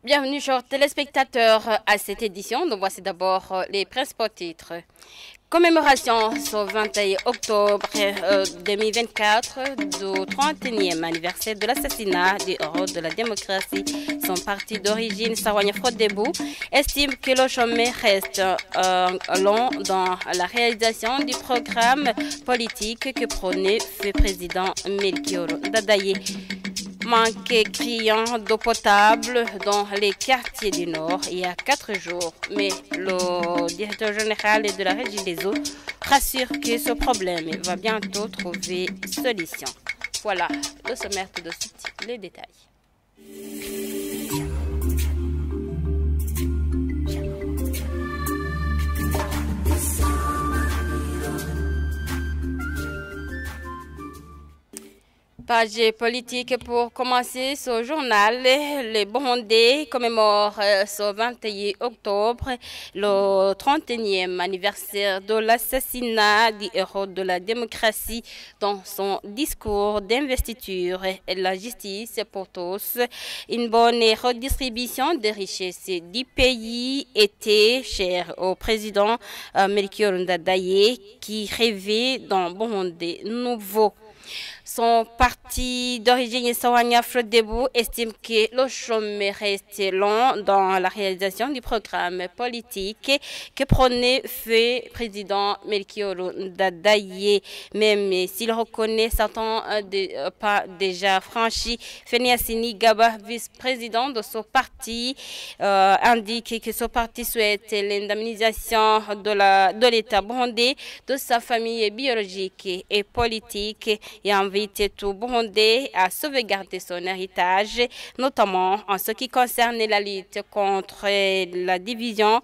Bienvenue, chers téléspectateurs, à cette édition. Donc, voici d'abord les principaux titres. Commémoration ce 21 octobre 2024 du 31e anniversaire de l'assassinat du héros de la démocratie. Son parti d'origine, Sawanya Frodebou, estime que le chemin reste long dans la réalisation du programme politique que prônait le président Melchior Ndadaye. Manque criant d'eau potable dans les quartiers du Nord il y a 4 jours. Mais le directeur général de la Régie des eaux rassure que ce problème va bientôt trouver solution. Voilà le sommaire tout de suite, les détails. Page politique pour commencer ce journal. Les Burundais commémorent ce 21 octobre le 31e anniversaire de l'assassinat du héros de la démocratie. Dans son discours d'investiture, la justice pour tous, une bonne redistribution des richesses du pays était chère au président Melchior Ndadaye qui rêvait d'un Burundi nouveau. Son parti d'origine Sawanya Frodebou estime que le chemin reste long dans la réalisation du programme politique que prônait le président Melchior Ndadaye. Même s'il reconnaît certains pas déjà franchis, Feniasini Gaba, vice-président de son parti, indique que son parti souhaite l'indemnisation de l'État burundais, de sa famille biologique et politique et invite tout Burundais à sauvegarder son héritage, notamment en ce qui concerne la lutte contre la division,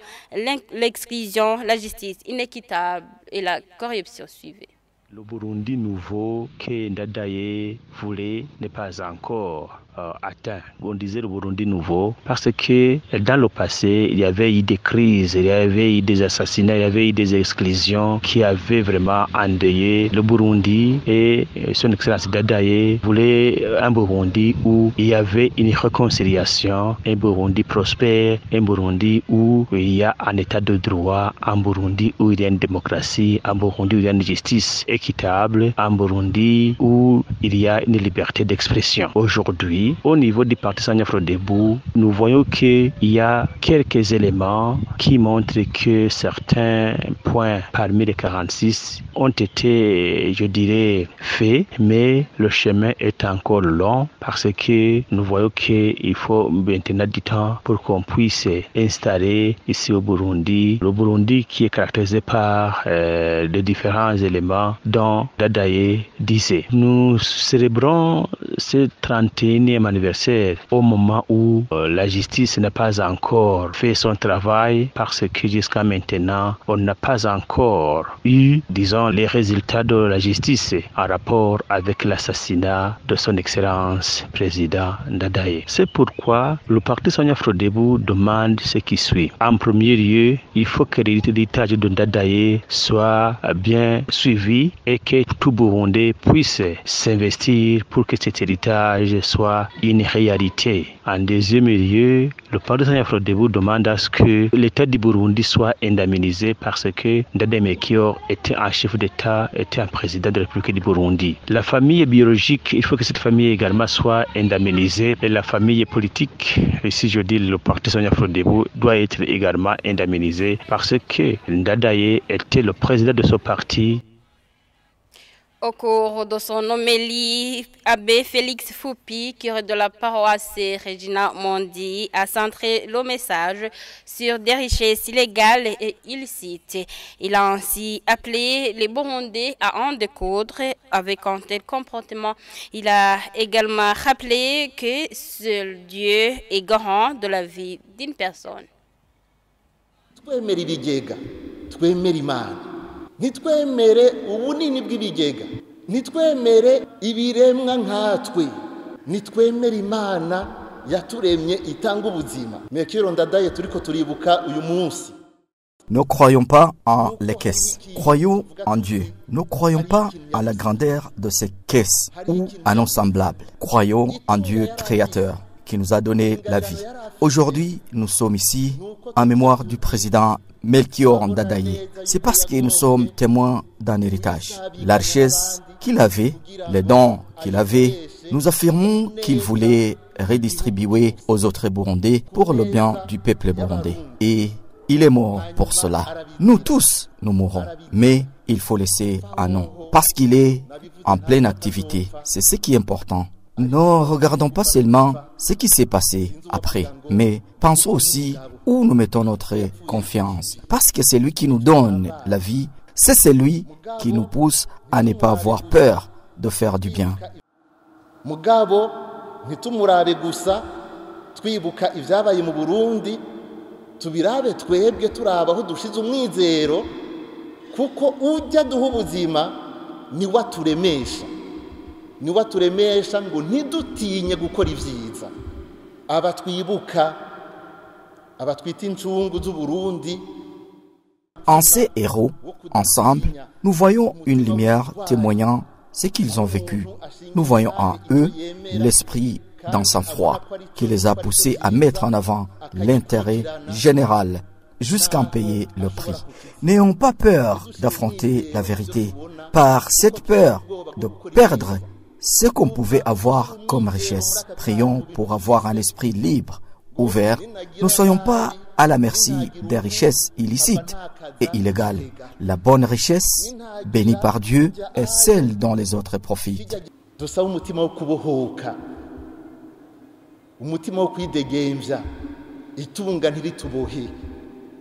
l'exclusion, la justice inéquitable et la corruption suivie. Le Burundi nouveau que Ndadaye voulait n'est pas encore atteint. On disait le Burundi nouveau parce que dans le passé, il y avait eu des crises, il y avait eu des assassinats, il y avait eu des exclusions qui avaient vraiment endeuillé le Burundi et son excellence Ndadaye voulait un Burundi où il y avait une réconciliation, un Burundi prospère, un Burundi où il y a un état de droit, un Burundi où il y a une démocratie, un Burundi où il y a une justice équitable, un Burundi où il y a une liberté d'expression. Aujourd'hui, au niveau du parti Sawanya Frodebou, nous voyons qu'il y a quelques éléments qui montrent que certains points parmi les 46 ont été, je dirais, faits, mais le chemin est encore long parce que nous voyons qu'il faut maintenant du temps pour qu'on puisse installer ici au Burundi, le Burundi qui est caractérisé par les différents éléments dont Ndadaye disait. Nous célébrons ce 31e anniversaire au moment où la justice n'a pas encore fait son travail parce que jusqu'à maintenant, on n'a pas encore eu, disons, les résultats de la justice en rapport avec l'assassinat de son excellence président Ndadaye. C'est pourquoi le parti Sawanya Frodebou demande ce qui suit. En premier lieu, il faut que l'héritage de Ndadaye soit bien suivi et que tout Burundais puisse s'investir pour que cet héritage soit une réalité. En deuxième lieu, le parti Sawanya Frodebou demande à ce que l'État du Burundi soit indemnisé parce que Ndadaye Melchior était un chef d'État, était un président de la République du Burundi. La famille biologique, il faut que cette famille également soit indemnisée et la famille politique, ici je dis le parti Sawanya Frodebou, doit être également indemnisé parce que Ndadaye était le président de ce parti. Au cours de son homélie, Abbé Félix Foupi, curé de la paroisse Regina Mondi, a centré le message sur des richesses illégales et illicites. Il a ainsi appelé les Burundais à en découdre avec un tel comportement. Il a également rappelé que seul Dieu est garant de la vie d'une personne. Nitwemere ubunini bw'ibigega, nitwemere ibiremwa nkatwe, nitwemere Imana yaturemye itanga ubuzima. Melchior Ndadaye turiko turibuka uyu munsi. Ne croyons pas en les caisses, croyons en Dieu. Ne croyons pas en la grandeur de ces caisses ou en nos semblables. Croyons en Dieu créateur. qui nous a donné la vie. Aujourd'hui, nous sommes ici en mémoire du président Melchior Ndadaye. C'est parce que nous sommes témoins d'un héritage. La richesse qu'il avait, les dons qu'il avait, nous affirmons qu'il voulait redistribuer aux autres Burundais pour le bien du peuple burundais. Et il est mort pour cela. Nous tous, nous mourrons. Mais il faut laisser un nom. Parce qu'il est en pleine activité. C'est ce qui est important. Ne regardons pas seulement ce qui s'est passé après, mais pensons aussi où nous mettons notre confiance. Parce que c'est lui qui nous donne la vie, c'est celui qui nous pousse à ne pas avoir peur de faire du bien. Mugabo ntitumurabe gusa twibuka ivyabaye mu Burundi, tubirabe twebwe turaba aho dushize umwizero, kuko ujya duha ubuzima ni waturemesha. Ni waturemesha ngo ntidutinye gukora ivyiza. Abatwibuka, abatwita incungu z'u Burundi. En ces héros, ensemble, nous voyons une lumière témoignant ce qu'ils ont vécu. Nous voyons en eux l'esprit d'un sang-froid qui les a poussés à mettre en avant l'intérêt général jusqu'à en payer le prix. N'ayons pas peur d'affronter la vérité, par cette peur de perdre ce qu'on pouvait avoir comme richesse. Prions pour avoir un esprit libre, ouvert. Ne soyons pas à la merci des richesses illicites et illégales. La bonne richesse, bénie par Dieu, est celle dont les autres profitent. Umutima wo kwidegemvya, itunga ntiritubohe,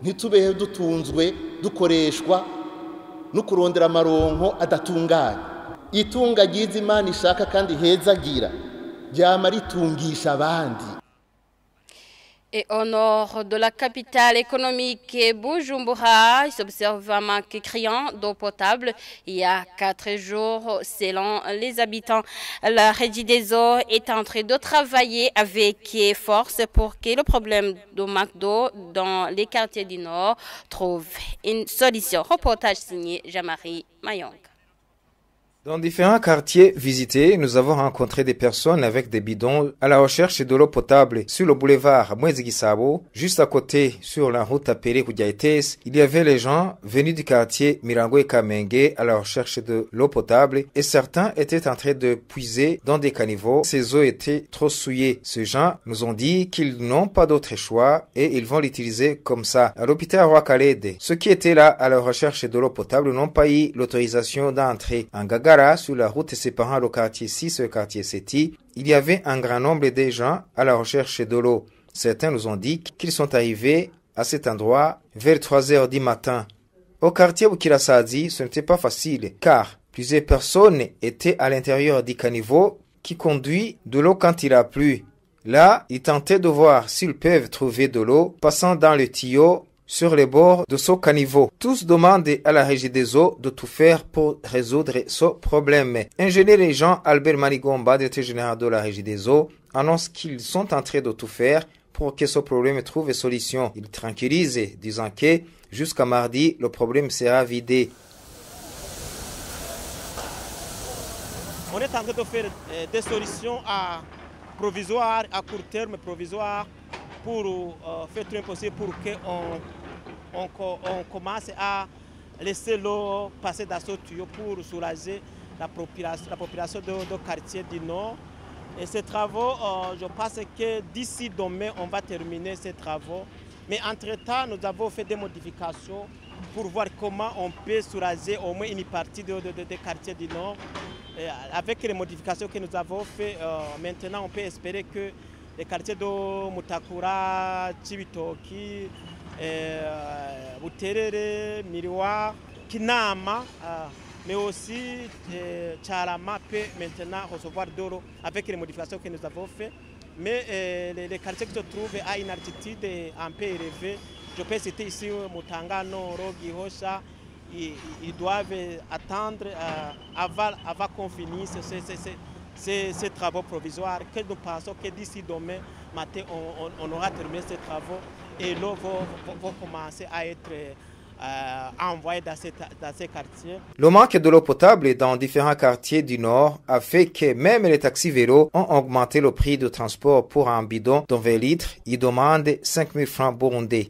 ntitubehe dutunzwe dukoreshwa no kurondera amaronko adatunganye. Itunga ryiza Imana ishaka kandi hezagira ryama ritungisha abandi. Et au nord de la capitale économique Bujumbura, il s'observe un manque criant d'eau potable il y a 4 jours selon les habitants. La Régie des eaux est en train de travailler avec force pour que le problème de manque d'eau dans les quartiers du Nord trouve une solution. Reportage signé Jean-Marie Mayong. Dans différents quartiers visités, nous avons rencontré des personnes avec des bidons à la recherche de l'eau potable. Sur le boulevard Mwezi-Gisabo, juste à côté, sur la route appelée Koudiaïtes, il y avait les gens venus du quartier Mirango et Kamenge à la recherche de l'eau potable et certains étaient en train de puiser dans des caniveaux. Ces eaux étaient trop souillées. Ces gens nous ont dit qu'ils n'ont pas d'autre choix et ils vont l'utiliser comme ça. À l'hôpital Roi-Kalede, ceux qui étaient là à la recherche de l'eau potable n'ont pas eu l'autorisation d'entrer. En Gaga, sur la route séparant le quartier 6 et le quartier 7, il y avait un grand nombre de gens à la recherche de l'eau. Certains nous ont dit qu'ils sont arrivés à cet endroit vers 3 heures du matin. Au quartier Bukirasadi, ce n'était pas facile car plusieurs personnes étaient à l'intérieur du caniveau qui conduit de l'eau quand il a plu. Là, ils tentaient de voir s'ils peuvent trouver de l'eau passant dans le tuyau sur les bords de ce caniveau. Tous demandent à la Régie des eaux de tout faire pour résoudre ce problème. Ingénieur et Jean Albert Manigomba, directeur général de la Régie des eaux, annonce qu'ils sont en train de tout faire pour que ce problème trouve une solution. Il tranquillise, disant que jusqu'à mardi, le problème sera vidé. On est en train de faire des solutions provisoires, à court terme provisoires, pour faire tout possible pour qu'on commence à laisser l'eau passer dans ce tuyau pour soulager la population de quartier du Nord. Et ces travaux, je pense que d'ici demain, on va terminer ces travaux. Mais entre-temps, nous avons fait des modifications pour voir comment on peut soulager au moins une partie des quartiers du Nord. Et avec les modifications que nous avons faites, maintenant on peut espérer que les quartiers de Mutakura, Chibitoki, Buterere, Miriwa, Kinama, mais aussi Tcharama peut maintenant recevoir de l'eau avec les modifications que nous avons faites. Mais les quartiers qui se trouvent à une altitude un peu élevée, je peux citer ici Mutangano, Rogi, Hosha, ils doivent attendre avant qu'on finisse ces travaux provisoires, que nous pensons que d'ici demain matin, on aura terminé ces travaux et l'eau va commencer à être envoyés dans ces quartiers. Le manque de l'eau potable dans différents quartiers du Nord a fait que même les taxis vélos ont augmenté le prix de transport pour un bidon de 20 litres. Ils demandent 5 000 francs burundais.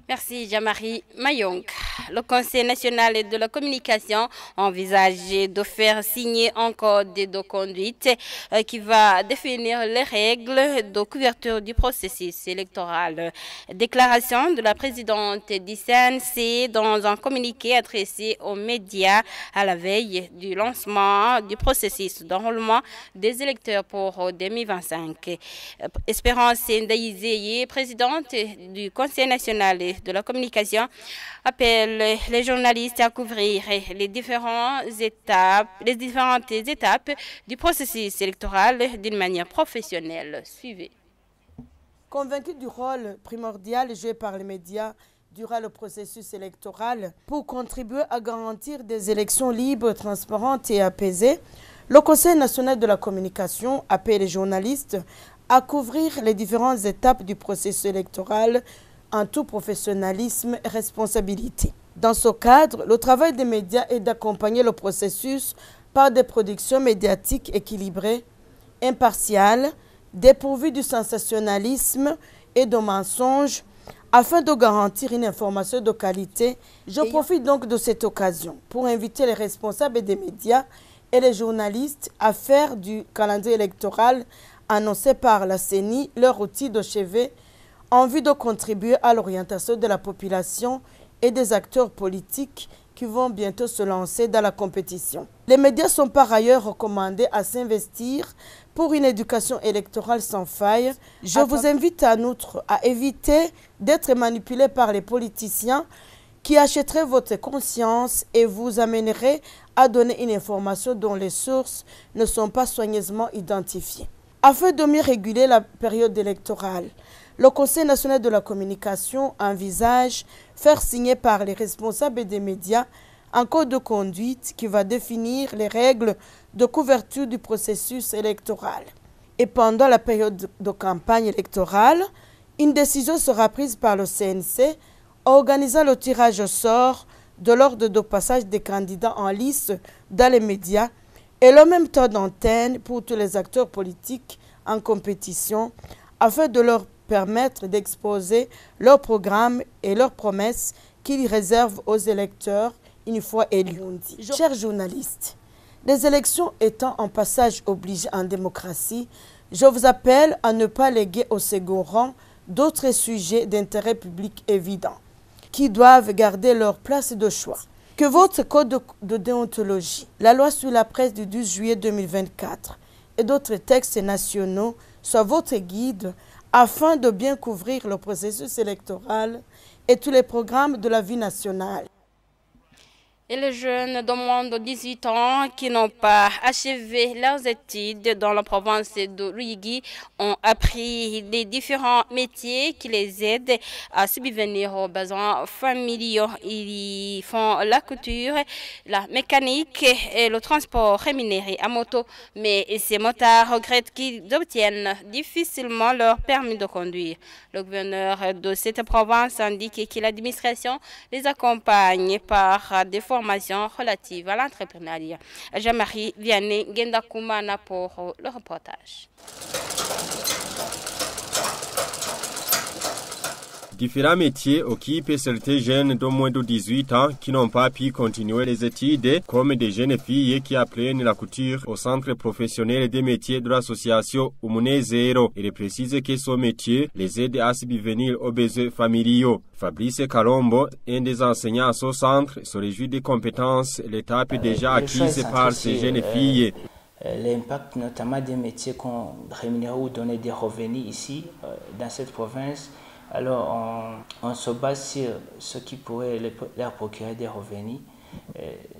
Merci Jean-Marie Mayong. Le Conseil national de la communication envisage de faire signer un code de conduite qui va définir les règles de couverture du processus électoral. Déclaration de la présidente du CNC dans un communiqué adressé aux médias à la veille du lancement du processus d'enrôlement des électeurs pour 2025. Espérance Ndaïzeye, présidente du Conseil national de la communication, appelle les journalistes à couvrir les différentes étapes du processus électoral d'une manière professionnelle. Suivez. Convaincu du rôle primordial joué par les médias durant le processus électoral pour contribuer à garantir des élections libres, transparentes et apaisées, le Conseil national de la communication appelle les journalistes à couvrir les différentes étapes du processus électoral en tout professionnalisme et responsabilité. Dans ce cadre, le travail des médias est d'accompagner le processus par des productions médiatiques équilibrées, impartiales, dépourvues du sensationnalisme et de mensonges, afin de garantir une information de qualité. Je profite donc de cette occasion pour inviter les responsables des médias et les journalistes à faire du calendrier électoral annoncé par la CENI leur outil de chevet en vue de contribuer à l'orientation de la population et des acteurs politiques qui vont bientôt se lancer dans la compétition. Les médias sont par ailleurs recommandés à s'investir pour une éducation électorale sans faille. Je vous invite en outre à éviter d'être manipulés par les politiciens qui achèteraient votre conscience et vous amèneraient à donner une information dont les sources ne sont pas soigneusement identifiées. Afin de mieux réguler la période électorale, le Conseil national de la communication envisage faire signer par les responsables des médias un code de conduite qui va définir les règles de couverture du processus électoral. Et pendant la période de campagne électorale, une décision sera prise par le CNC organisant le tirage au sort de l'ordre de passage des candidats en liste dans les médias et le même temps d'antenne pour tous les acteurs politiques en compétition afin de leur permettre d'exposer leurs programmes et leurs promesses qu'ils réservent aux électeurs une fois élus. Chers journalistes, les élections étant un passage obligé en démocratie, je vous appelle à ne pas léguer au second rang d'autres sujets d'intérêt public évidents qui doivent garder leur place de choix. Que votre code de déontologie, la loi sur la presse du 12 juillet 2024 et d'autres textes nationaux soient votre guide afin de bien couvrir le processus électoral et tous les programmes de la vie nationale. Et les jeunes de moins de 18 ans qui n'ont pas achevé leurs études dans la province de Ruyigi ont appris les différents métiers qui les aident à subvenir aux besoins familiaux. Ils font la couture, la mécanique et le transport rémunéré à moto. Mais ces motards regrettent qu'ils obtiennent difficilement leur permis de conduire. Le gouverneur de cette province indique que l'administration les accompagne par des formations relatives à l'entrepreneuriat. Jean-Marie Vianney Gendakoumana pour le reportage. Différents métiers occupent certains jeunes de moins de 18 ans qui n'ont pas pu continuer les études, comme des jeunes filles qui apprennent la couture au centre professionnel des métiers de l'association Umune Zero. Il précise que ce métier les aide à subvenir aux besoins familiaux. Fabrice Kalombo, un des enseignants à ce centre, se réjouit des compétences, l'étape déjà acquise par ces jeunes filles. L'impact notamment des métiers qu'on rémunère ou donner des revenus ici, dans cette province. Alors, on se base sur ce qui pourrait leur procurer des revenus.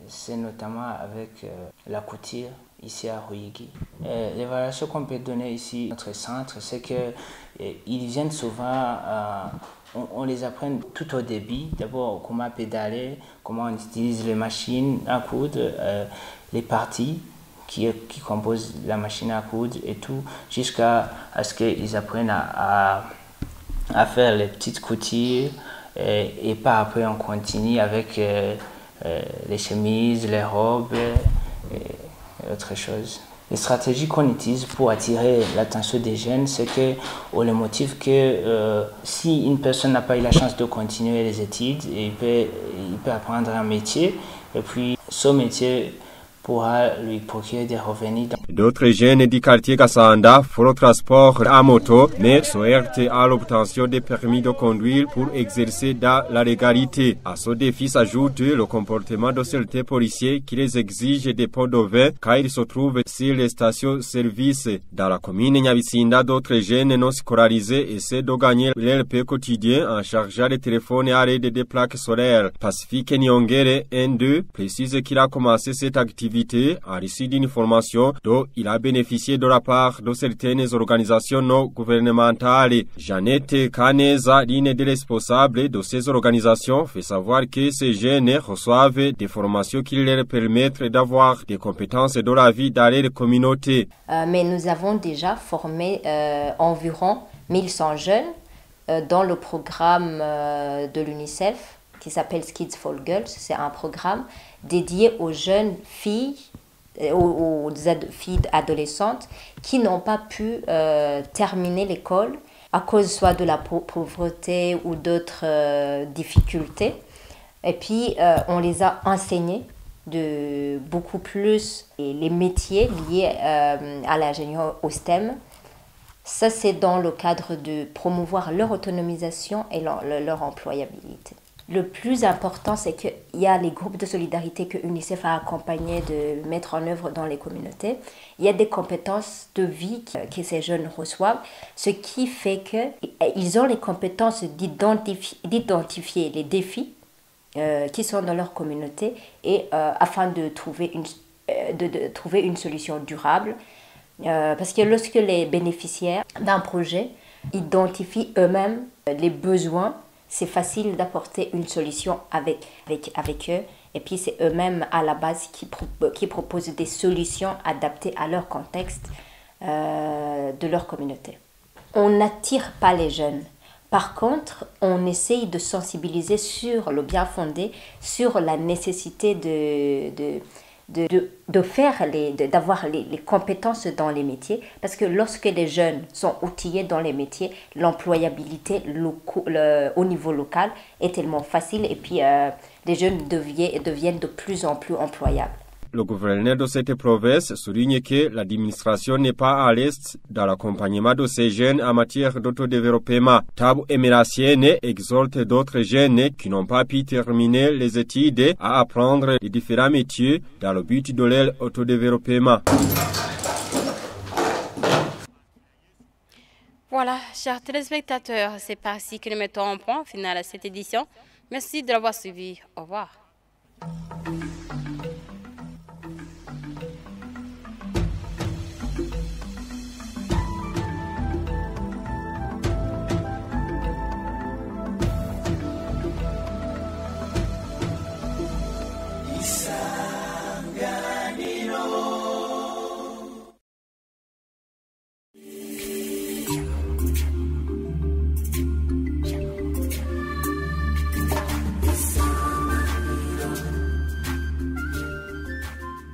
C'est notamment avec la couture ici à Ruyigi. L'évaluation qu'on peut donner ici, notre centre, c'est qu'ils viennent souvent, on les apprend tout au début. D'abord, comment pédaler, comment on utilise les machines à coudre, les parties qui composent la machine à coudre et tout, jusqu'à ce qu'ils apprennent à à faire les petites coutures et par après on continue avec les chemises, les robes et autre chose. Les stratégies qu'on utilise pour attirer l'attention des jeunes, c'est que on les motive que si une personne n'a pas eu la chance de continuer les études, il peut apprendre un métier et puis ce métier pourra lui procurer des revenus. D'autres jeunes du quartier Kassanda font le transport à moto, mais se heurtent à l'obtention des permis de conduire pour exercer dans la légalité. À ce défi s'ajoute le comportement de certains policiers qui les exigent des pots de vin car ils se trouvent sur les stations-service. Dans la commune Nyabisinda, d'autres jeunes non scolarisés essaient de gagner leur pain quotidien en chargeant les téléphones à l'aide des plaques solaires. Pacifique Nyongere, un d'eux, précise qu'il a commencé cette activité à l'issue d'une formation dont il a bénéficié de la part de certaines organisations non gouvernementales. Jeannette Kaneza, l'une des responsables de ces organisations, fait savoir que ces jeunes reçoivent des formations qui leur permettent d'avoir des compétences de la vie dans les communautés. Mais nous avons déjà formé environ 1100 jeunes dans le programme de l'UNICEF qui s'appelle Kids for Girls. C'est un programme dédié aux jeunes filles, aux filles adolescentes qui n'ont pas pu terminer l'école à cause soit de la pauvreté ou d'autres difficultés. Et puis, on les a enseignés de beaucoup plus les métiers liés à l'ingénieur au STEM. Ça, c'est dans le cadre de promouvoir leur autonomisation et leur employabilité. Le plus important, c'est qu'il y a les groupes de solidarité que UNICEF a accompagné de mettre en œuvre dans les communautés. Il y a des compétences de vie que ces jeunes reçoivent, ce qui fait qu'ils ont les compétences d'identifier les défis qui sont dans leur communauté et afin de trouver une solution durable. Parce que lorsque les bénéficiaires d'un projet identifient eux-mêmes les besoins, c'est facile d'apporter une solution avec eux. Et puis, c'est eux-mêmes à la base qui proposent des solutions adaptées à leur contexte de leur communauté. On n'attire pas les jeunes. Par contre, on essaye de sensibiliser sur le bien fondé, sur la nécessité d'avoir les compétences dans les métiers, parce que lorsque les jeunes sont outillés dans les métiers, l'employabilité au niveau local est tellement facile et puis les jeunes deviennent de plus en plus employables. Le gouverneur de cette province souligne que l'administration n'est pas à l'aise dans l'accompagnement de ces jeunes en matière d'autodéveloppement. Tabu Emerasiene exhorte d'autres jeunes qui n'ont pas pu terminer les études à apprendre les différents métiers dans le but de leur autodéveloppement. Voilà, chers téléspectateurs, c'est ainsi que nous mettons un point final à cette édition. Merci de l'avoir suivi. Au revoir.